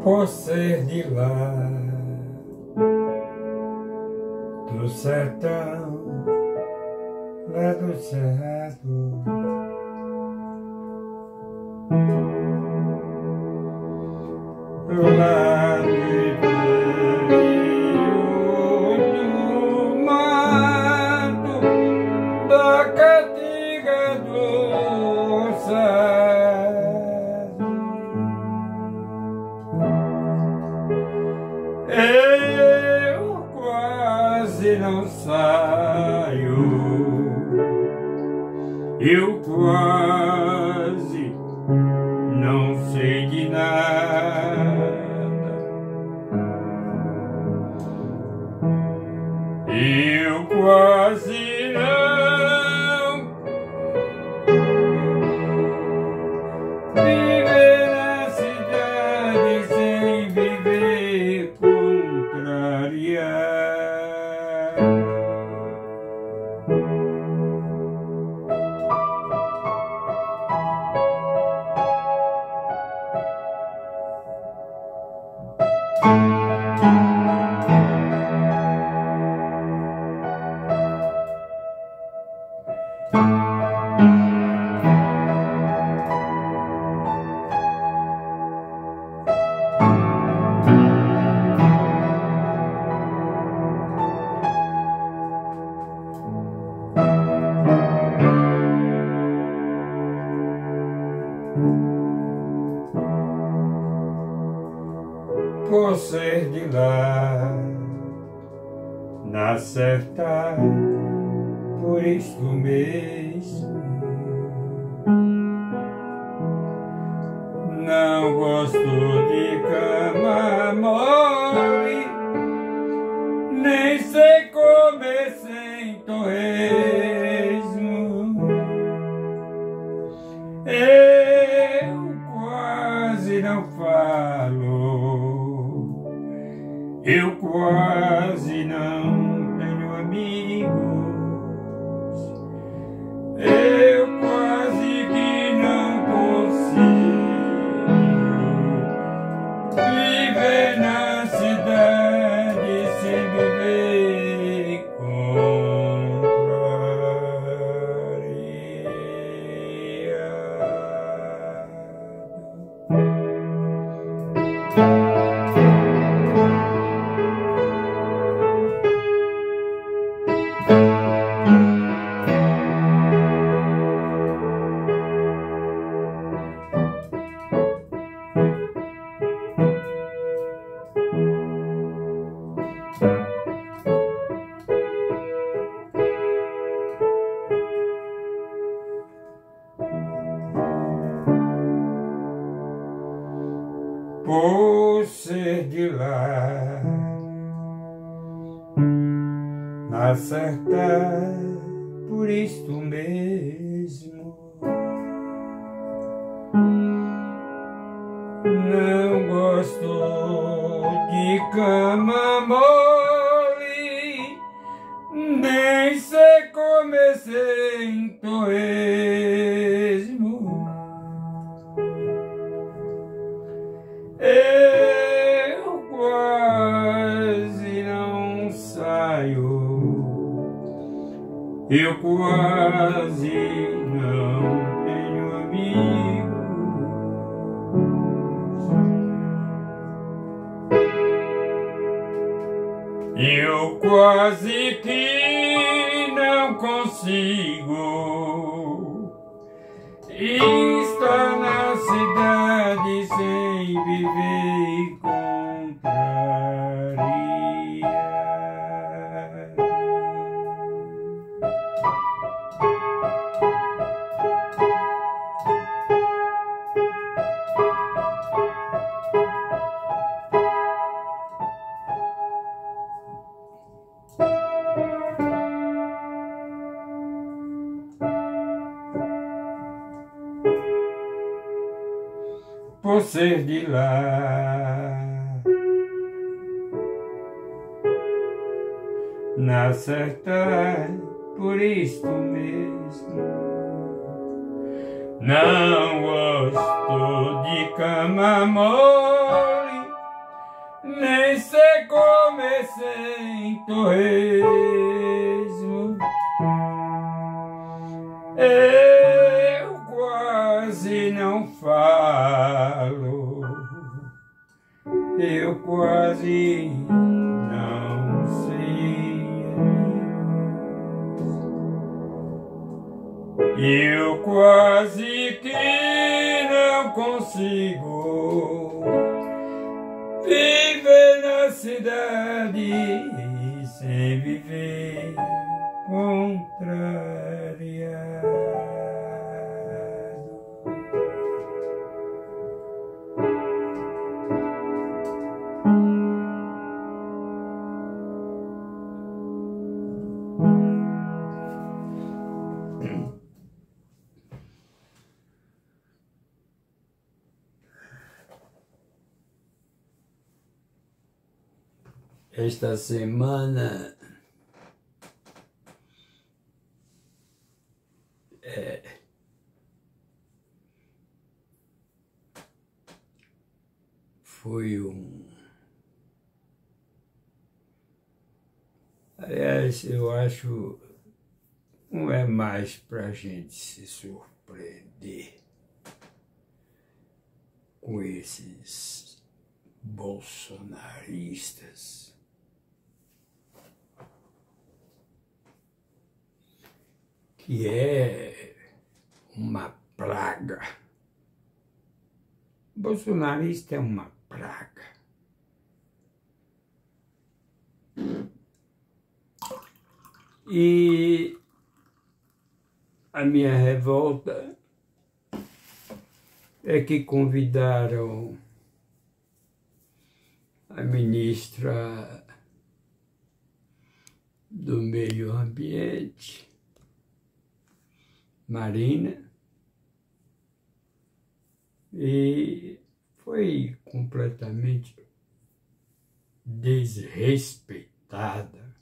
Por ser de lá do sertão, lá do cerrado, lá do interior do mato, da caatinga do roçado, eu quase não saio, eu quase não sei de nada, eu quase não viver na cidade sem viver contrariado. Por ser de lá, na certa, por isto mesmo, não gosto de cama mole, nem sei comer sem torresmo. Eu quase não falo, eu quase não tenho amigos, eu quase que não consigo viver na cidade sem viver contrariado. Por ser de lá, na certa, por isto mesmo, não gosto de cama mole, nem sei comer sem torresmo. Eu quase não saio, eu quase não tenho amigos, eu quase que não consigo estar na cidade sem viver contra por ser de lá. Na sertagem, por isto mesmo, não gosto de cama mole, nem sei comer sem torresmo. Eu quase não falo, eu quase não sei. Eu quase que não consigo viver na cidade sem viver contrariado. Esta semana foi aliás, eu acho, não é mais para a gente se surpreender com esses bolsonaristas que é uma praga. Bolsonarista é uma praga. E a minha revolta é que convidaram a ministra do Meio Ambiente, Marina, e foi completamente desrespeitada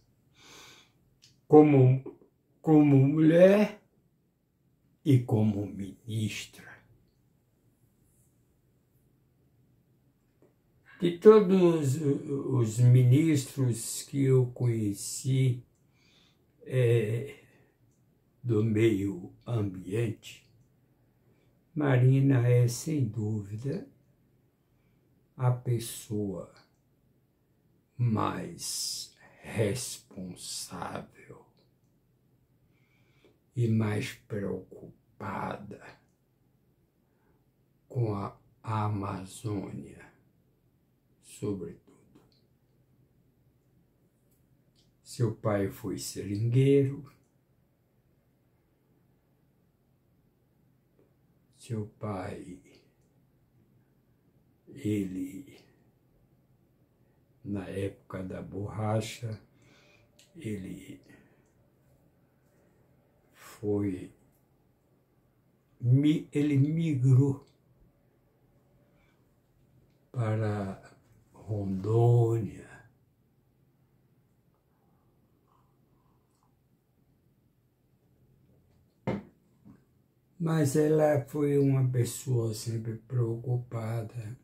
como mulher e como ministra. De todos os ministros que eu conheci do meio ambiente, Marina é, sem dúvida, a pessoa mais responsável e mais preocupada com a Amazônia, sobretudo. Seu pai foi seringueiro, seu pai, ele, na época da borracha, ele migrou para Rondônia, mas ela foi uma pessoa sempre preocupada,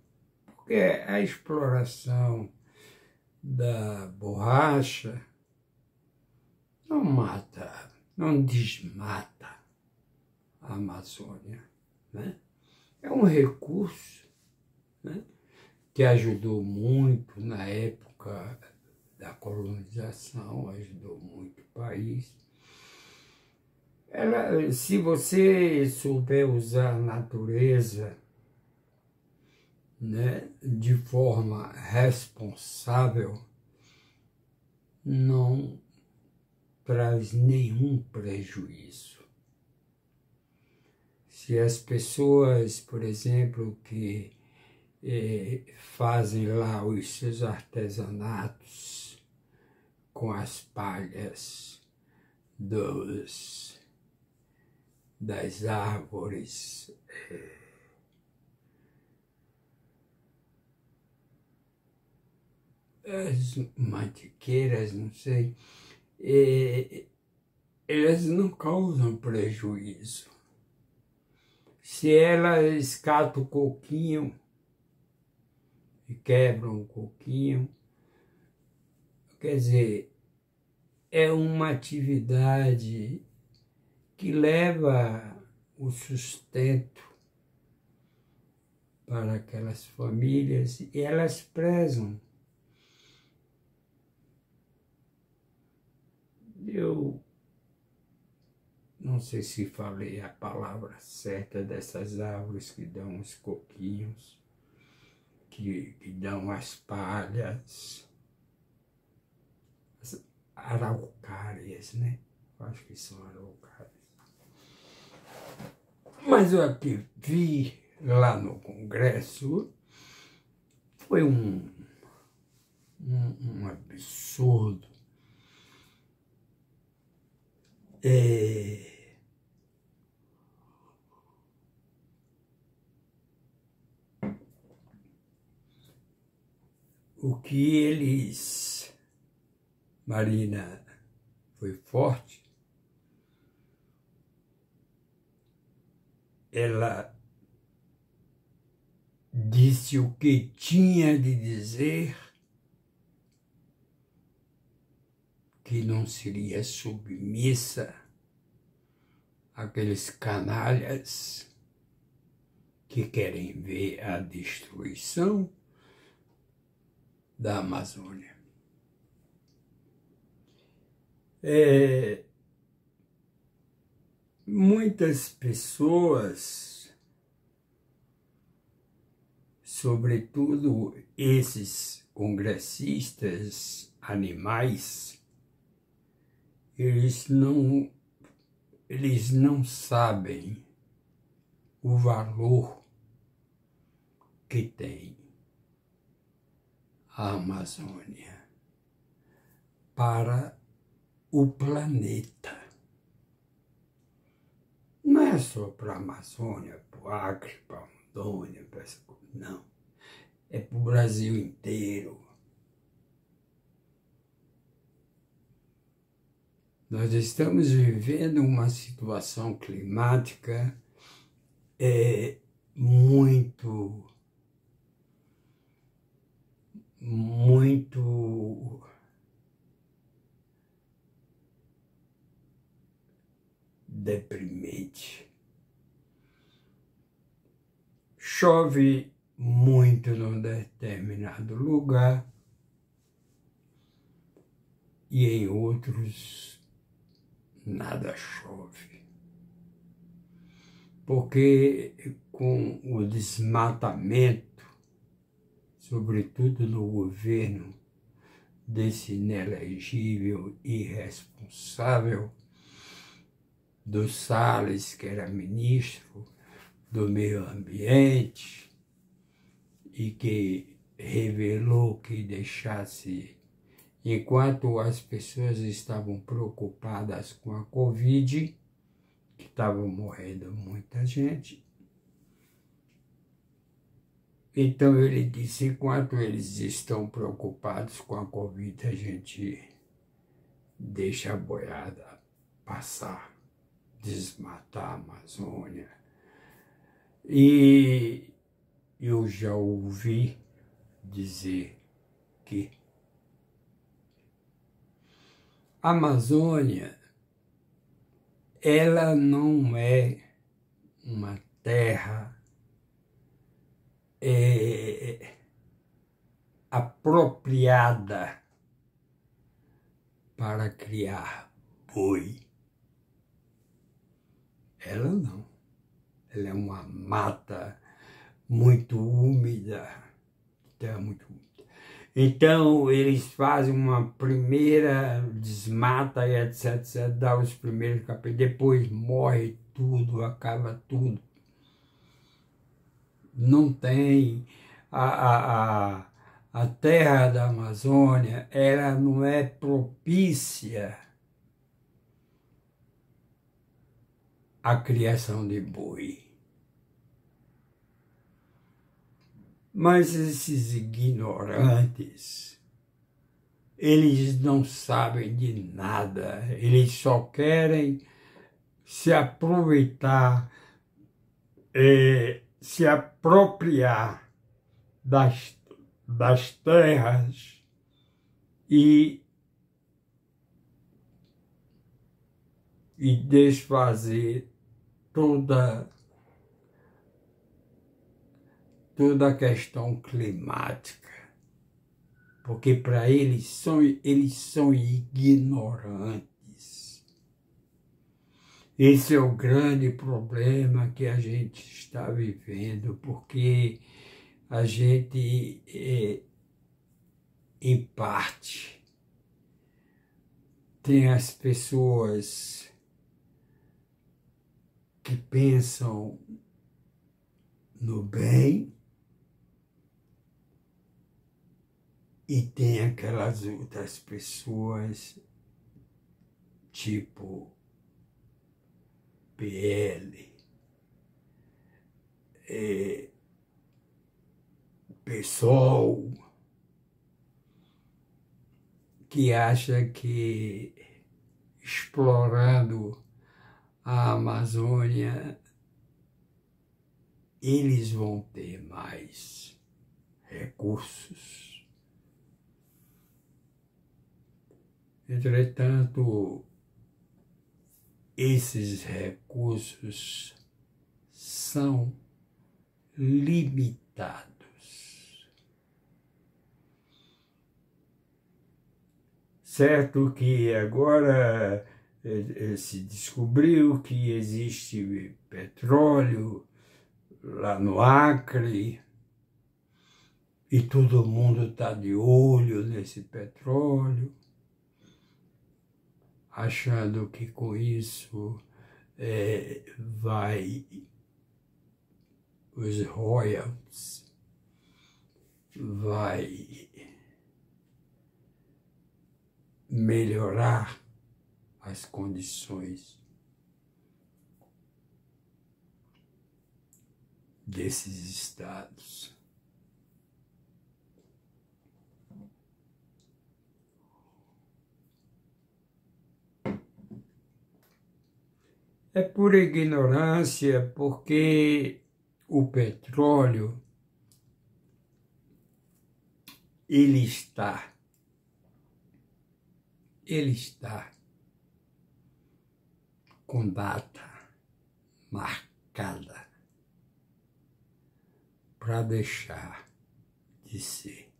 porque a exploração da borracha não mata, não desmata a Amazônia, né? É um recurso, né, que ajudou muito na época da colonização, ajudou muito o país. Se você souber usar a natureza, né, de forma responsável, não traz nenhum prejuízo. Se as pessoas, por exemplo, que fazem lá os seus artesanatos com as palhas das árvores as mantiqueiras, não sei, elas não causam prejuízo. Se elas catam o coquinho e quebram o coquinho, quer dizer, é uma atividade que leva o sustento para aquelas famílias e elas prezam. Eu não sei se falei a palavra certa dessas árvores que dão os coquinhos, que dão as palhas, as araucárias, né? Eu acho que são araucárias. Mas o que vi lá no Congresso foi um absurdo. O que eles, Marina, foi forte, ela disse o que tinha de dizer, que não seria submissa àqueles canalhas que querem ver a destruição da Amazônia. Muitas pessoas, sobretudo esses congressistas animais, eles não sabem o valor que tem a Amazônia para o planeta. Não é só para a Amazônia, para o Acre, para a Rondônia, para essa coisa, não. É para o Brasil inteiro. Nós estamos vivendo uma situação climática muito deprimente. Chove muito num determinado lugar e em outros nada chove. Porque com o desmatamento, sobretudo no governo desse inelegível irresponsável do Salles, que era ministro do Meio Ambiente, e que revelou que deixasse, enquanto as pessoas estavam preocupadas com a Covid, que estavam morrendo muita gente, então ele disse, enquanto eles estão preocupados com a Covid, a gente deixa a boiada passar, desmatar a Amazônia. E eu já ouvi dizer que a Amazônia, ela não é uma terra apropriada para criar boi. Ela não. Ela é uma mata muito úmida, terra muito úmida. Então, eles fazem uma primeira desmata e etc, dá os primeiros capítulos, depois morre tudo, acaba tudo. Não tem a terra da Amazônia, ela não é propícia à criação de boi. Mas esses ignorantes eles não sabem de nada, eles só querem se aproveitar, se apropriar das terras e desfazer toda a questão climática, porque para eles são ignorantes. Esse é o grande problema que a gente está vivendo, porque a gente, em parte, tem as pessoas que pensam no bem e tem aquelas outras pessoas tipo PL, PSOL, que acha que explorando a Amazônia eles vão ter mais recursos. Entretanto, esses recursos são limitados. Certo que agora se descobriu que existe petróleo lá no Acre e todo mundo está de olho nesse petróleo, achando que com isso os royalties vai melhorar as condições desses estados. É por ignorância, porque o petróleo, ele está com data marcada para deixar de ser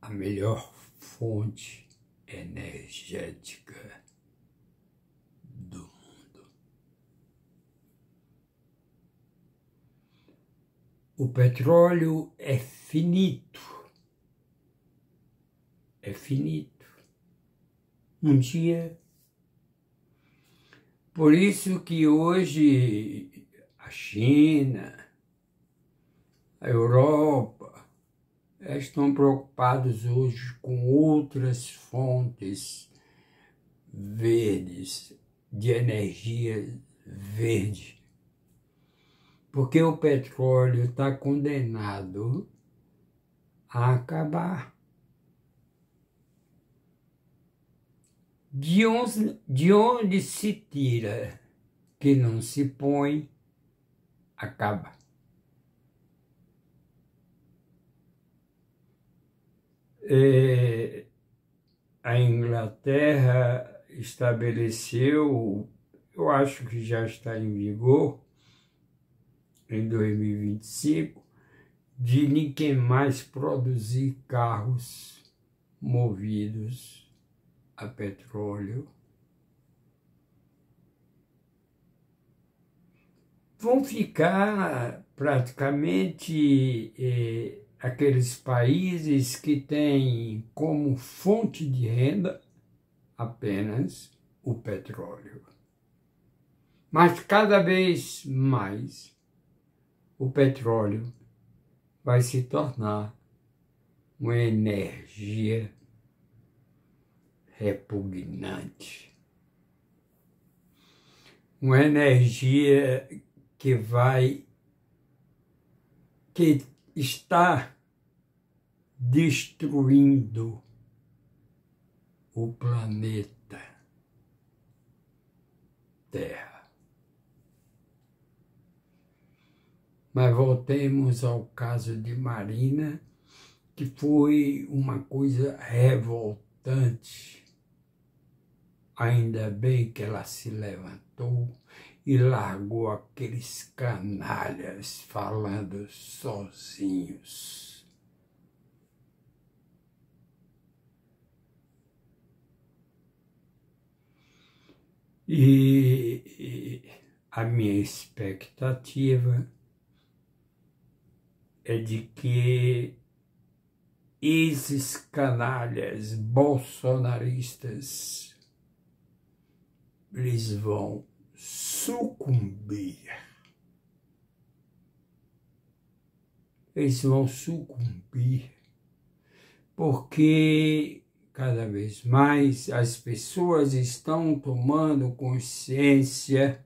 a melhor fonte energética do mundo. O petróleo é finito. É finito. Um dia. Por isso que hoje a China, a Europa, estão preocupados hoje com outras fontes verdes, de energia verde. Porque o petróleo está condenado a acabar. De onde se tira que não se põe, acaba. A Inglaterra estabeleceu, eu acho que já está em vigor, em 2025, de ninguém mais produzir carros movidos a petróleo. Vão ficar praticamente aqueles países que têm como fonte de renda apenas o petróleo. Mas cada vez mais o petróleo vai se tornar uma energia repugnante. Uma energia que está destruindo o planeta Terra. Mas voltemos ao caso de Marina, que foi uma coisa revoltante. Ainda bem que ela se levantou e largou aqueles canalhas falando sozinhos. E a minha expectativa é de que esses canalhas bolsonaristas, eles vão sucumbir. Eles vão sucumbir porque cada vez mais as pessoas estão tomando consciência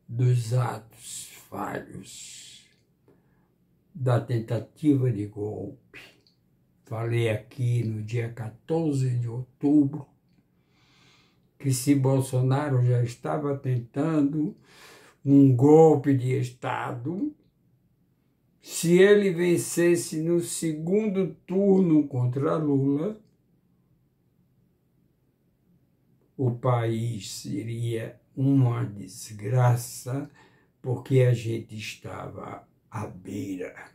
dos atos falhos, da tentativa de golpe. Falei aqui no dia 14 de outubro que se Bolsonaro já estava tentando um golpe de Estado, se ele vencesse no segundo turno contra Lula, o país seria uma desgraça, porque a gente estava à beira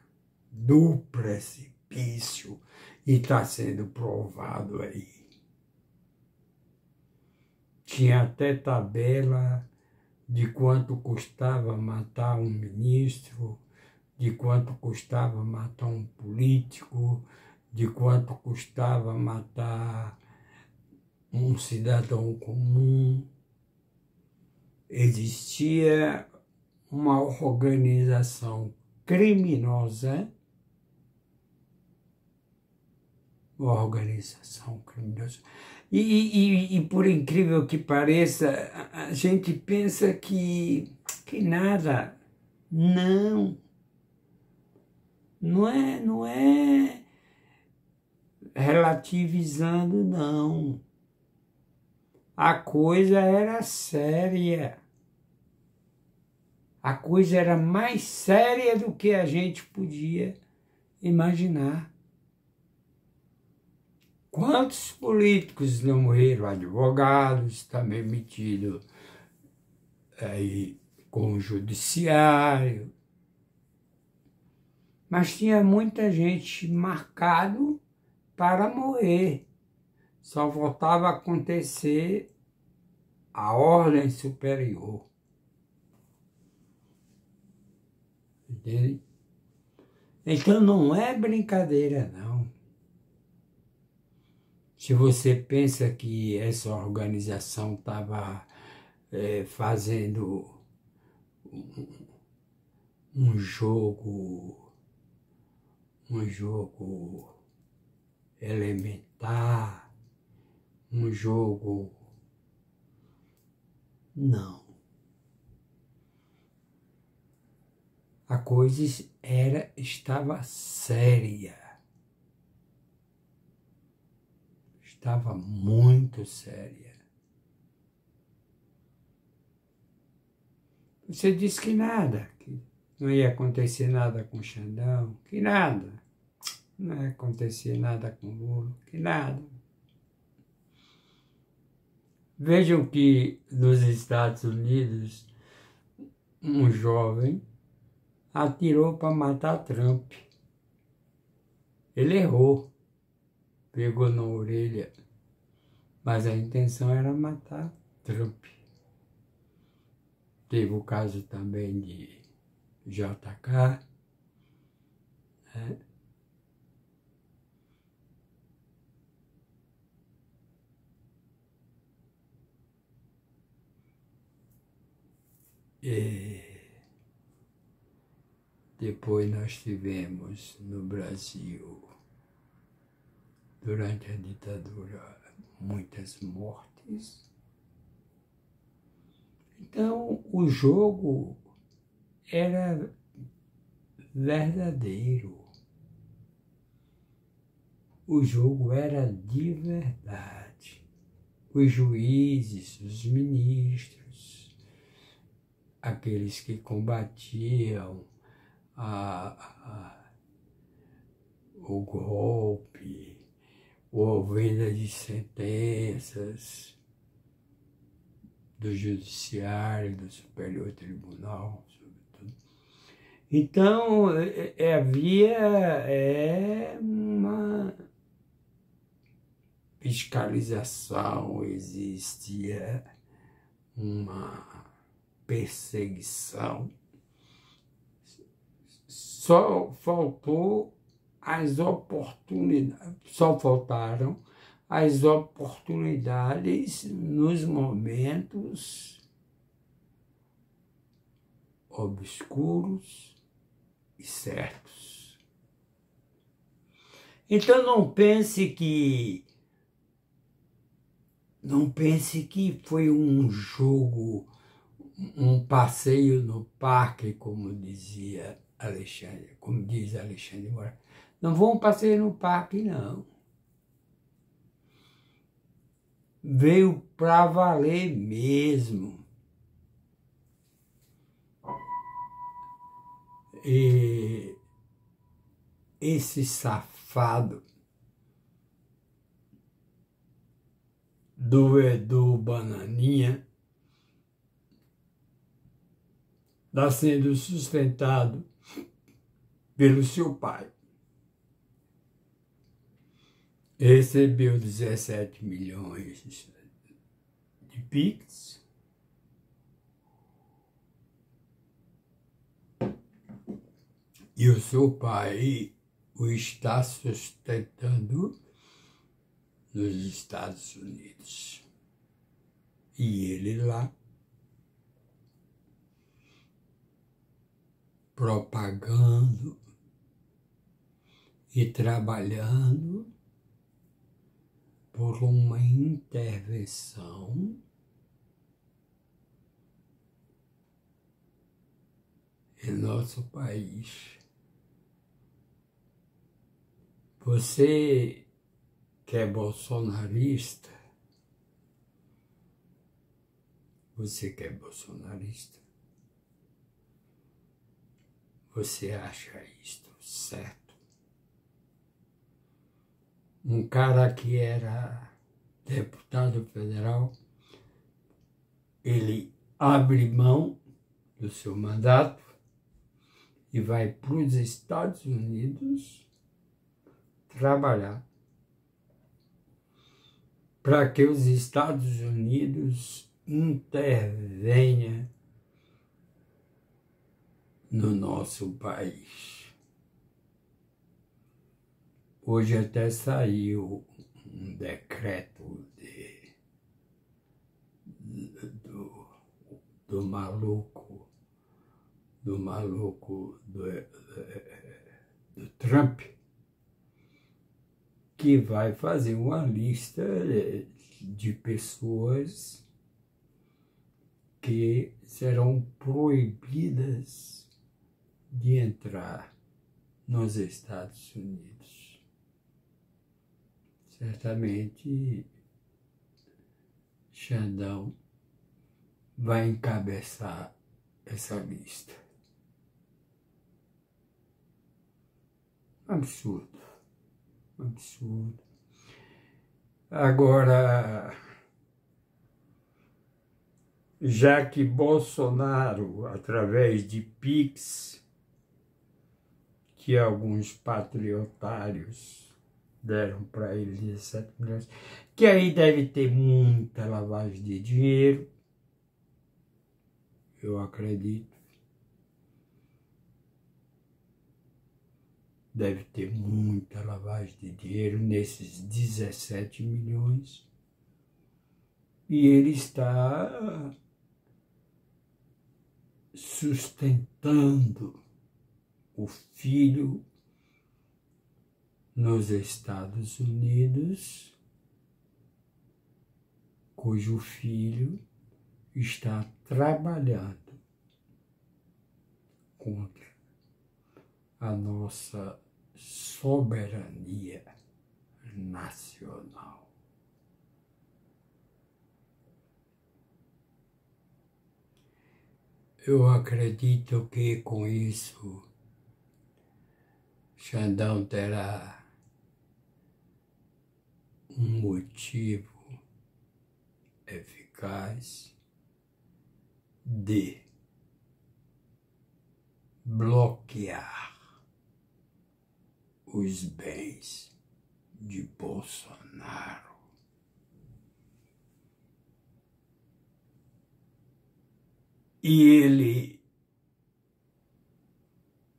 do precipício e está sendo provado aí. Tinha até tabela de quanto custava matar um ministro, de quanto custava matar um político, de quanto custava matar um cidadão comum. Existia uma organização criminosa, E por incrível que pareça, a gente pensa que nada. Não. Não é relativizando, não. A coisa era séria. A coisa era mais séria do que a gente podia imaginar. Quantos políticos não morreram? Advogados também metidos aí com o judiciário. Mas tinha muita gente marcado para morrer. Só voltava a acontecer a ordem superior. Entende? Então não é brincadeira, não. Se você pensa que essa organização estava fazendo um jogo elementar, um jogo... Não. A coisa estava séria. Estava muito séria. Você disse que nada, que não ia acontecer nada com o Xandão, que nada. Não ia acontecer nada com o Lula, que nada. Vejam que nos Estados Unidos, um jovem atirou para matar Trump. Ele errou, pegou na orelha, mas a intenção era matar Trump. Teve o caso também de JK, né? E depois nós tivemos no Brasil, durante a ditadura, muitas mortes. Então o jogo era verdadeiro. o jogo era de verdade. Os juízes, os ministros, aqueles que combatiam o golpe, ou venda de sentenças do Judiciário, do Superior Tribunal, sobretudo. Então, havia uma fiscalização, existia uma perseguição. Só faltaram as oportunidades nos momentos obscuros e certos. Então não pense que foi um jogo, um passeio no parque, como diz Alexandre de Moraes. Não vão passeio no parque, não. Veio para valer mesmo. E esse safado do Edu Bananinha está sendo sustentado pelo seu pai. Recebeu 17 milhões de Pix. E o seu pai o está sustentando nos Estados Unidos. E ele lá, propagando e trabalhando por uma intervenção em nosso país. Você que é bolsonarista, você acha isto certo? Um cara que era deputado federal, ele abre mão do seu mandato e vai para os Estados Unidos trabalhar para que os Estados Unidos intervenham no nosso país. Hoje até saiu um decreto do maluco do Trump, que vai fazer uma lista de pessoas que serão proibidas de entrar nos Estados Unidos. Certamente, Xandão vai encabeçar essa lista. Absurdo. Agora, já que Bolsonaro, através de Pix, que alguns patriotários deram para ele 17 milhões, que aí deve ter muita lavagem de dinheiro, eu acredito. Deve ter muita lavagem de dinheiro nesses 17 milhões. E ele está sustentando o filho nos Estados Unidos, cujo filho está trabalhando contra a nossa soberania nacional. Eu acredito que com isso Xandão terá um motivo eficaz de bloquear os bens de Bolsonaro. E ele,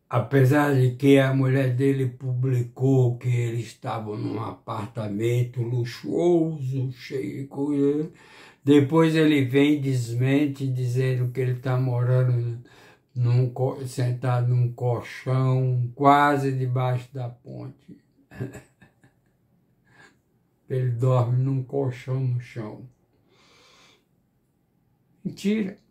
apesar de que a mulher dele publicou que ele estava num apartamento luxuoso, cheio de coisa, depois ele vem e desmente dizendo que ele está morando sentado num colchão quase debaixo da ponte. Ele dorme num colchão no chão. Mentira.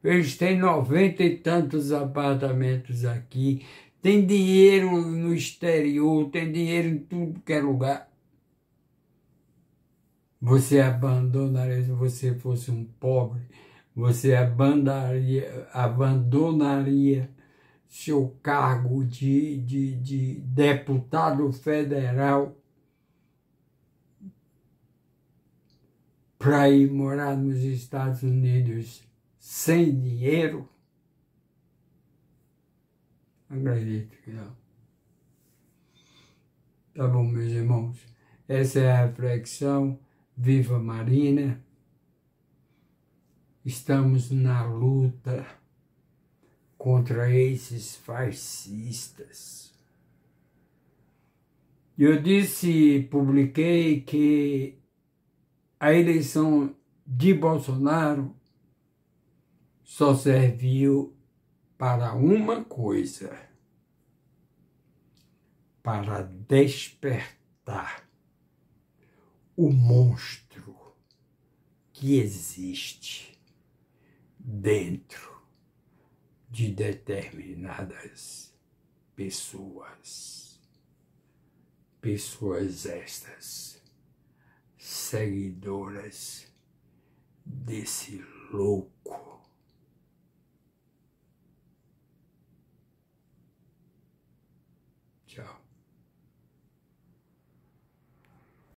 Eles têm 90 e tantos apartamentos aqui, tem dinheiro no exterior, tem dinheiro em tudo que é lugar. Você abandonaria, se você fosse um pobre, você abandonaria seu cargo de deputado federal para ir morar nos Estados Unidos sem dinheiro? Acredito que não. Tá bom, meus irmãos. Essa é a reflexão. Viva Marina. Estamos na luta contra esses fascistas. Eu publiquei que a eleição de Bolsonaro só serviu para uma coisa: para despertar o monstro que existe dentro de determinadas pessoas. Pessoas estas, seguidoras desse louco. Tchau.